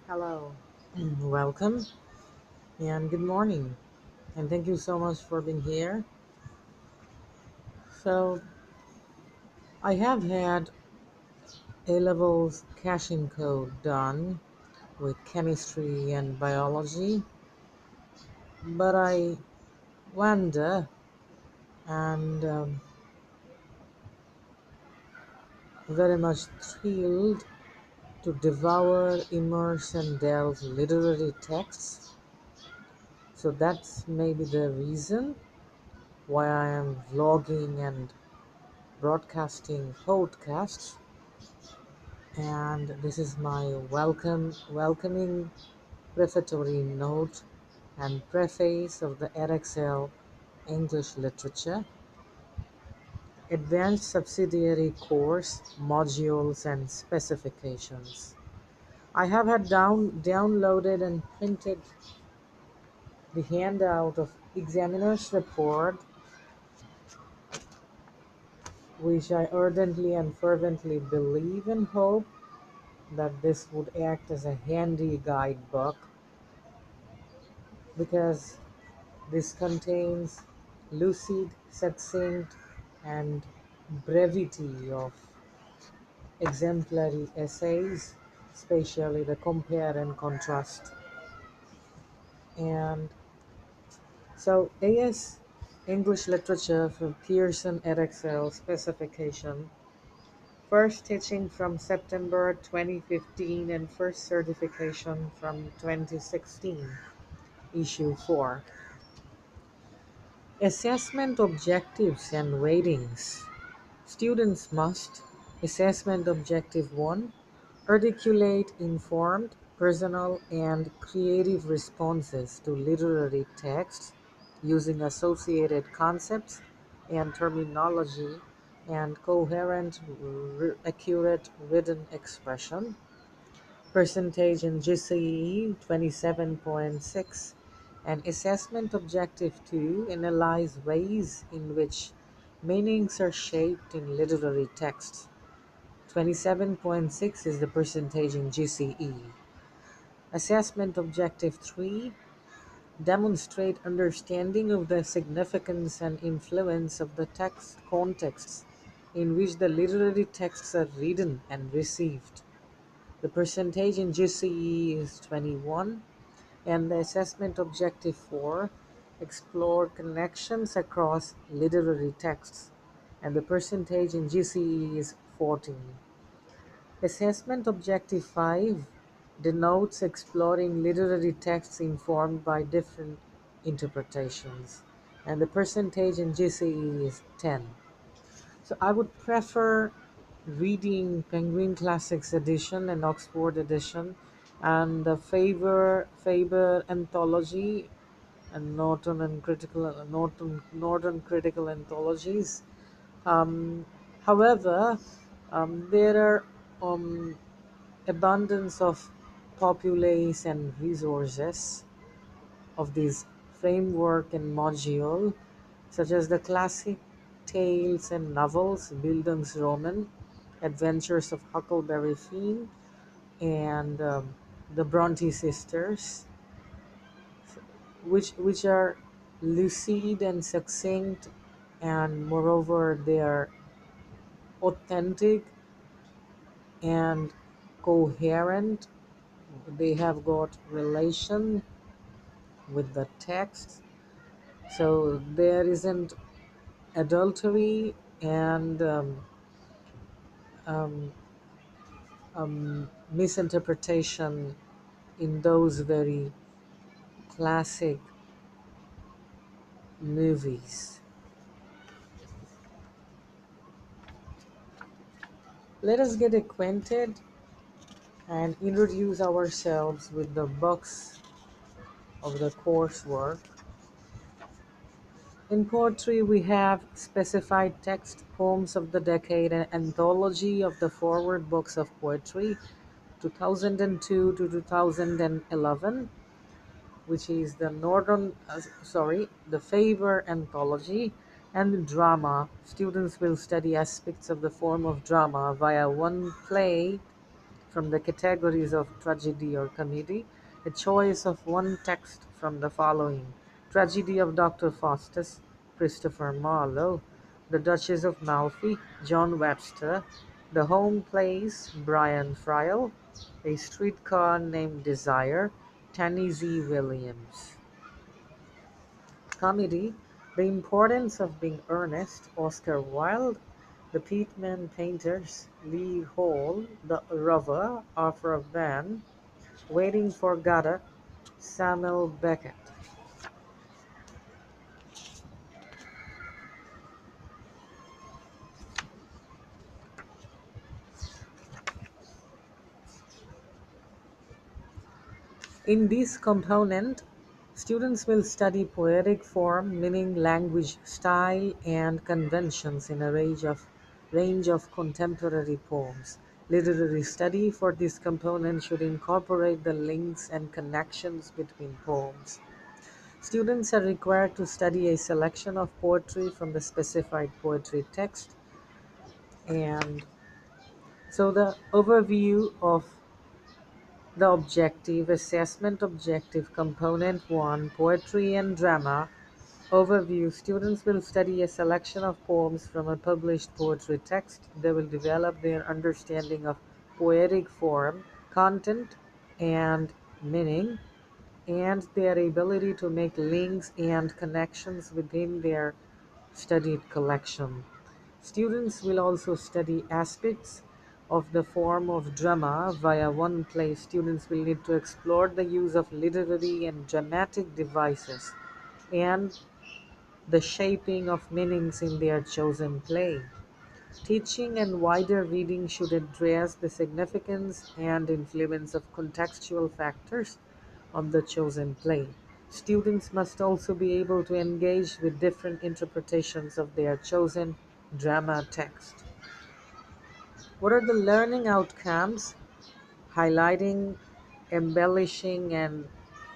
Hello, welcome, and good morning. And thank you so much for being here. So, I have had A levels caching code done with chemistry and biology, but I wonder and very much thrilled to devour, immerse, and delve literary texts. So, that's maybe the reason why I am vlogging and broadcasting podcasts, and this is my welcoming prefatory note and preface of the Edexcel English Literature Advanced Subsidiary Course Modules and Specifications. I have had downloaded and printed the handout of examiner's report, which I ardently and fervently believe and hope that this would act as a handy guidebook, because this contains lucid, succinct, and brevity of exemplary essays, especially the compare and contrast. And so, AS English Literature from Pearson Edexcel specification, first teaching from September 2015 and first certification from 2016, issue 4. Assessment objectives and ratings. Students must: Assessment Objective 1, articulate informed, personal, and creative responses to literary texts using associated concepts and terminology and coherent, accurate written expression. Percentage in GCE 27.6. And Assessment Objective 2, analyze ways in which meanings are shaped in literary texts. 27.6 is the percentage in GCE. Assessment Objective 3, demonstrate understanding of the significance and influence of the text contexts in which the literary texts are written and received. The percentage in GCE is 21, and the assessment objective 4, explore connections across literary texts, and the percentage in GCE is 14. Assessment objective 5 denotes exploring literary texts informed by different interpretations, and the percentage in GCE is 10. So I would prefer reading Penguin Classics edition and Oxford edition, and the Faber anthology, and Norton critical anthologies. Um, However, there are abundance of populace and resources of this framework and module, such as the classic tales and novels Bildungsroman, Adventures of Huckleberry Finn, and the Bronte sisters, which are lucid and succinct, and moreover they are authentic and coherent. They have got relation with the text, so there isn't adultery and um, misinterpretation in those very classic movies. Let us get acquainted and introduce ourselves with the books of the coursework. In poetry, we have specified text, poems of the decade, an anthology of the forward books of poetry, 2002 to 2011, which is the the Faber anthology. And drama. Students will study aspects of the form of drama via one play from the categories of tragedy or comedy, a choice of one text from the following: Tragedy of Dr. Faustus, Christopher Marlowe; The Duchess of Malfi, John Webster; The Home Place, Brian Friel; A Streetcar Named Desire, Tennessee Williams. Comedy: The Importance of Being Earnest, Oscar Wilde; The Pitman Painters, Lee Hall; The Rover, Arthur Van; Waiting for Godot, Samuel Beckett. In this component, students will study poetic form, meaning, language, style, and conventions in a range of contemporary poems. Literary study for this component should incorporate the links and connections between poems. Students are required to study a selection of poetry from the specified poetry text. And so the overview of the objective assessment objective component 1, poetry and drama. Overview: students will study a selection of poems from a published poetry text. They will develop their understanding of poetic form, content, and meaning, and their ability to make links and connections within their studied collection. Students will also study aspects of the form of drama via one play. Students will need to explore the use of literary and dramatic devices and the shaping of meanings in their chosen play. Teaching and wider reading should address the significance and influence of contextual factors on the chosen play. Students must also be able to engage with different interpretations of their chosen drama text. What are the learning outcomes? Highlighting, embellishing, and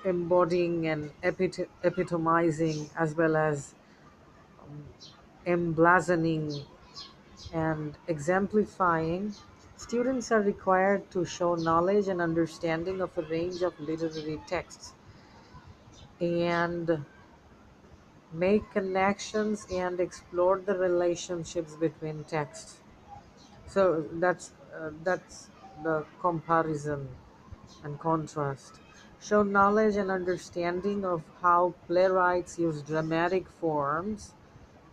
embodying and epitomizing, as well as emblazoning and exemplifying. Students are required to show knowledge and understanding of a range of literary texts and make connections and explore the relationships between texts. So that's the comparison and contrast. Show knowledge and understanding of how playwrights use dramatic forms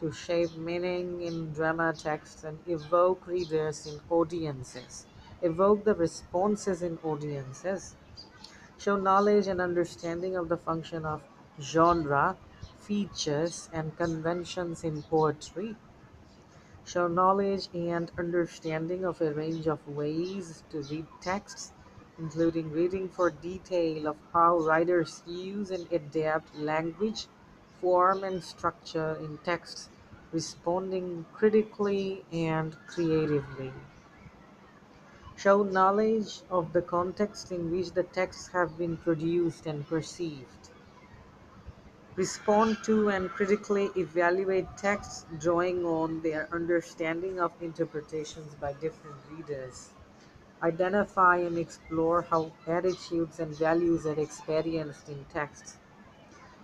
to shape meaning in drama texts and evoke readers in audiences. Evoke the responses in audiences. Show knowledge and understanding of the function of genre, features, and conventions in poetry. Show knowledge and understanding of a range of ways to read texts, including reading for detail of how writers use and adapt language, form, and structure in texts, responding critically and creatively. Show knowledge of the context in which the texts have been produced and perceived. Respond to and critically evaluate texts, drawing on their understanding of interpretations by different readers. Identify and explore how attitudes and values are experienced in texts.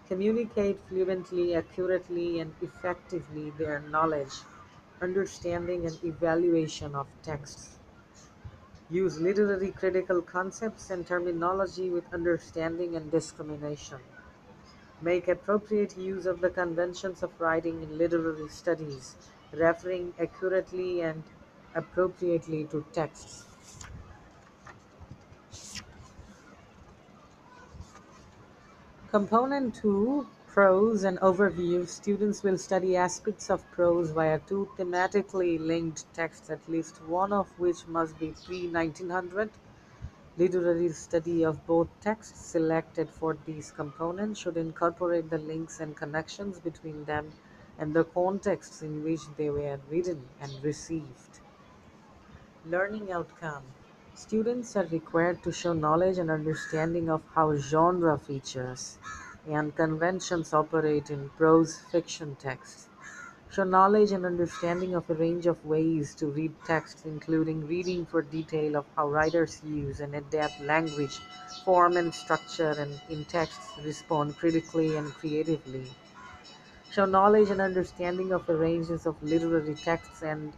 Communicate fluently, accurately, and effectively their knowledge, understanding, and evaluation of texts. Use literary critical concepts and terminology with understanding and discrimination. Make appropriate use of the conventions of writing in literary studies, referring accurately and appropriately to texts. Component 2, Prose and Overview. Students will study aspects of prose via two thematically linked texts, at least one of which must be pre-1900. Literary study of both texts selected for these components should incorporate the links and connections between them and the contexts in which they were written and received. Learning outcome. Students are required to show knowledge and understanding of how genre features and conventions operate in prose fiction texts. Show knowledge and understanding of a range of ways to read text, including reading for detail of how writers use and adapt language, form and structure, and in texts respond critically and creatively. Show knowledge and understanding of the ranges of literary texts and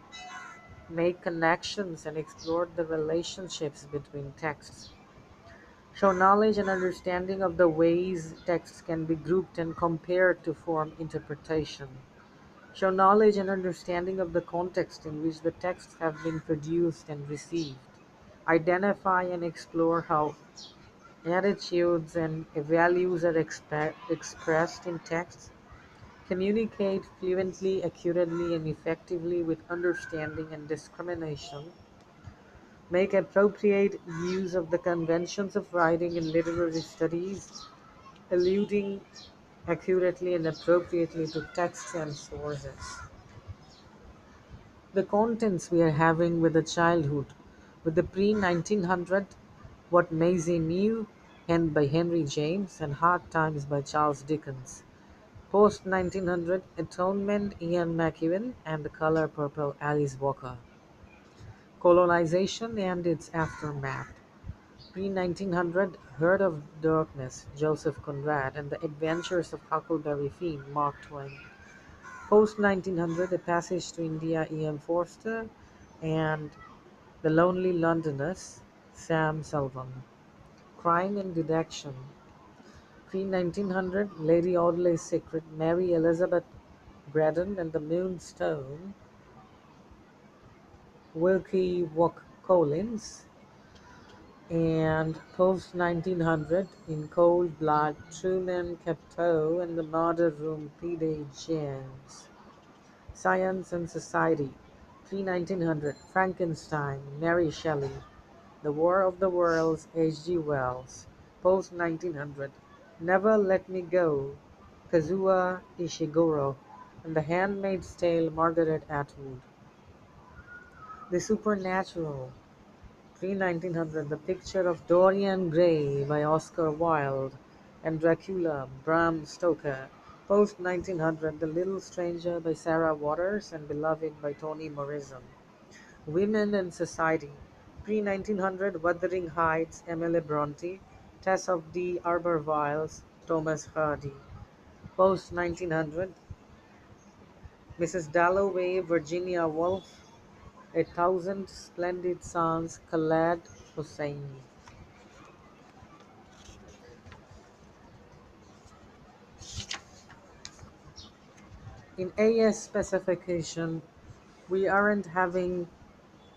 make connections and explore the relationships between texts. Show knowledge and understanding of the ways texts can be grouped and compared to form interpretation. Show knowledge and understanding of the context in which the texts have been produced and received. Identify and explore how attitudes and values are expressed in texts. Communicate fluently, accurately, and effectively with understanding and discrimination. Make appropriate use of the conventions of writing in literary studies, alluding accurately and appropriately to texts and sources. The contents we are having with the childhood, with the pre-1900, What Maisie Knew, by Henry James, and Hard Times by Charles Dickens. Post-1900, Atonement, Ian McEwan, and The Color Purple, Alice Walker. Colonization and its aftermath. Pre-1900, Heart of Darkness, Joseph Conrad, and The Adventures of Huckleberry Finn, Mark Twain. Post-1900, A Passage to India, E.M. Forster, and The Lonely Londoners, Sam Sullivan. Crime and Deduction. Pre-1900, Lady Audley's Secret, Mary Elizabeth Braddon and the Moonstone, Wilkie Collins. And post-1900, In Cold Blood, Truman Capote and the Murder Room, P.D. James. Science and Society. Pre-1900, Frankenstein, Mary Shelley. The War of the Worlds, H. G. Wells. Post-1900, Never Let Me Go, Kazuo Ishiguro. And The Handmaid's Tale, Margaret Atwood. The Supernatural. Pre-1900, The Picture of Dorian Gray by Oscar Wilde and Dracula, Bram Stoker. Post-1900, The Little Stranger by Sarah Waters and Beloved by Toni Morrison. Women and Society. Pre-1900, Wuthering Heights, Emily Bronte. Tess of the Arborviles, Thomas Hardy. Post-1900, Mrs. Dalloway, Virginia Woolf. A Thousand Splendid Suns, Khaled Hosseini. In AS specification, we aren't having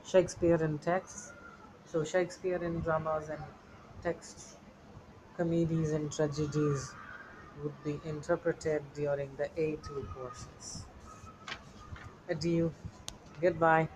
Shakespeare in texts, so Shakespeare in dramas and texts, comedies and tragedies would be interpreted during the A2 courses. Adieu. Goodbye.